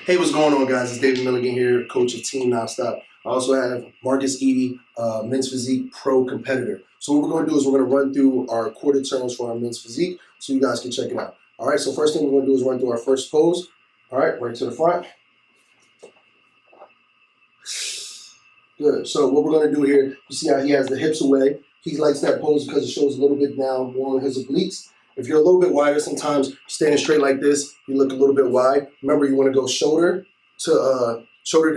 Hey, what's going on, guys? It's David Milligan here, coach of Team NonStop. I also have Marcus Eddy, men's physique pro competitor. So what we're going to do is we're going to run through our quarter turns for our men's physique so you guys can check it out. All right, so first thing we're going to do is run through our first pose. All right, right to the front. Good. So what we're going to do here, you see how he has the hips away. He likes that pose because it shows a little bit down on his obliques. If you're a little bit wider, sometimes standing straight like this, you look a little bit wide. Remember, you want to go shoulder to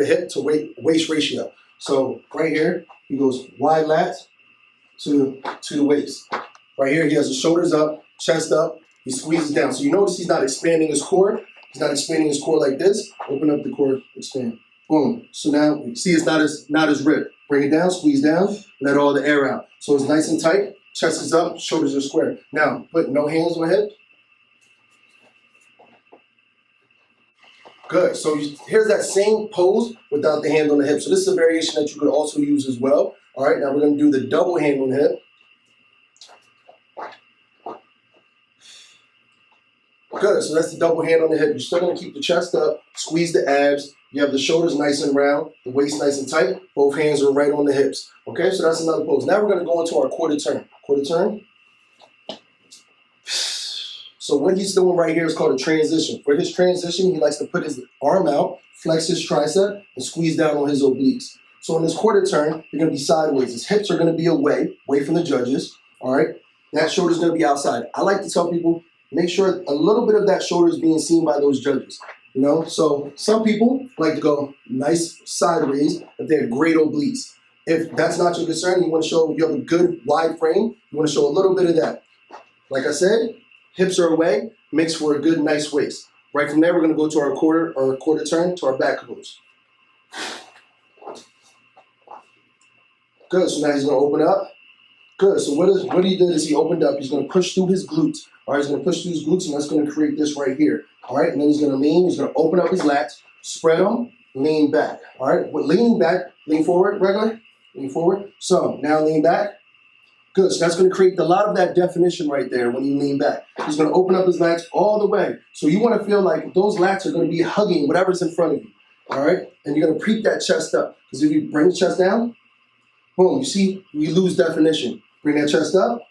hip to waist ratio. So right here, he goes wide lats to the waist. Right here, he has the shoulders up, chest up. He squeezes down. So you notice he's not expanding his core. He's not expanding his core like this. Open up the core, expand. Boom. So now you see it's not as ripped. Bring it down, squeeze down, let all the air out. So it's nice and tight. Chest is up, shoulders are square. Now, put no hands on hip. Good. So here's that same pose without the hand on the hip. So this is a variation that you could also use as well. All right, now we're going to do the double hand on the hip. Good. So that's the double hand on the hip. You're still going to keep the chest up, squeeze the abs. You have the shoulders nice and round, the waist nice and tight. Both hands are right on the hips. Okay, so that's another pose. Now we're going to go into our quarter turn. Quarter turn. So what he's doing right here is called a transition. For his transition, he likes to put his arm out, flex his tricep, and squeeze down on his obliques. So in this quarter turn, you're going to be sideways. His hips are going to be away from the judges. All right, that shoulder's going to be outside. I like to tell people, make sure a little bit of that shoulder is being seen by those judges. You know, so some people like to go nice sideways if they have great obliques. If that's not your concern, you want to show you have a good wide frame, you want to show a little bit of that. Like I said, hips are away, makes for a good, nice waist. Right from there, we're going to go to our quarter turn to our back pose. Good, so now he's going to open up. Good, so what he did is he opened up. He's going to push through his glutes. All right, he's going to push through his glutes, and that's going to create this right here. All right, and then he's going to lean. He's going to open up his lats, spread them, lean back. All right, with leaning back, lean forward, regular, lean forward. So now lean back. Good, so that's going to create a lot of that definition right there when you lean back. He's going to open up his lats all the way. So you want to feel like those lats are going to be hugging whatever's in front of you. All right, and you're going to creep that chest up. Because if you bring the chest down, boom, you see, you lose definition. Bring that chest up.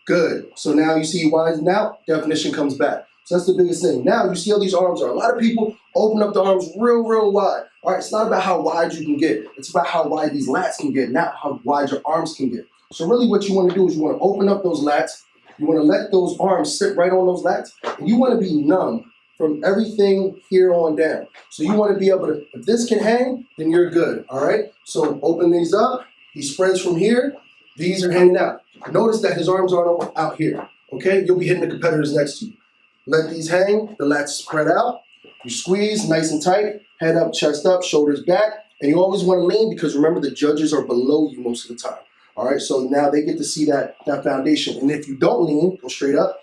Good. So now you see widen out, definition comes back. So that's the biggest thing. Now you see how these arms are. A lot of people open up the arms real wide. All right, it's not about how wide you can get. It's about how wide these lats can get, not how wide your arms can get. So really what you want to do is you want to open up those lats. You want to let those arms sit right on those lats. And you want to be numb from everything here on down. So you want to be able to, if this can hang, then you're good. All right, so open these up. He spreads from here. These are hanging out. Notice that his arms aren't out here, okay? You'll be hitting the competitors next to you. Let these hang, the lats spread out. You squeeze nice and tight, head up, chest up, shoulders back. And you always want to lean because remember the judges are below you most of the time. All right, so now they get to see that foundation. And if you don't lean, go straight up.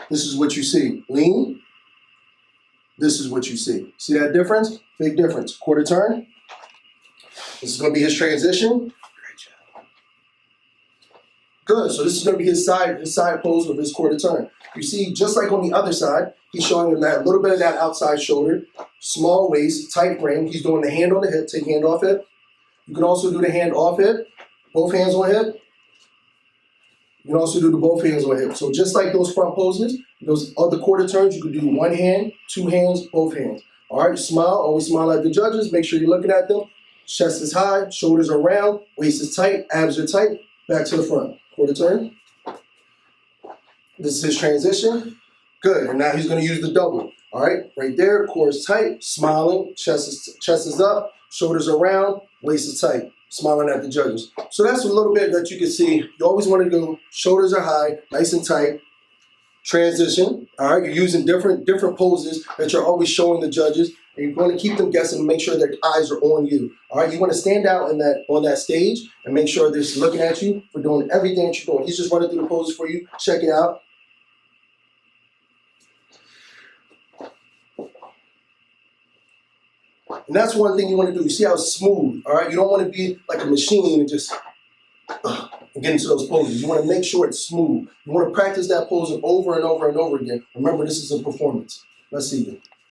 This is what you see. Lean, this is what you see. See that difference? Big difference. Quarter turn. This is going to be his transition. Good, so this is going to be his side pose of his quarter turn. You see, just like on the other side, he's showing that little bit of that outside shoulder, small waist, tight frame. He's doing the hand on the hip, take hand off hip. You can also do the hand off hip, both hands on hip. You can also do the both hands on hip. So just like those front poses, those other quarter turns, you can do one hand, two hands, both hands. All right, smile, always smile at the judges. Make sure you're looking at them. Chest is high, shoulders are round, waist is tight, abs are tight. Back to the front. Quarter turn. This is his transition. Good. And now he's going to use the double. All right. Right there. Core is tight. Smiling. Chest is up. Shoulders are round. Waist is tight. Smiling at the judges. So that's a little bit that you can see. You always want to go. Shoulders are high. Nice and tight. Transition. All right. You're using different poses that you're always showing the judges. And you're going to keep them guessing and make sure their eyes are on you. All right, you want to stand out on that stage and make sure they're looking at you for doing everything that you're doing. He's just running through the poses for you. Check it out. And that's one thing you want to do. You see how it's smooth, all right? You don't want to be like a machine and just get into those poses. You want to make sure it's smooth. You want to practice that pose over and over and over again. Remember, this is a performance. Let's see.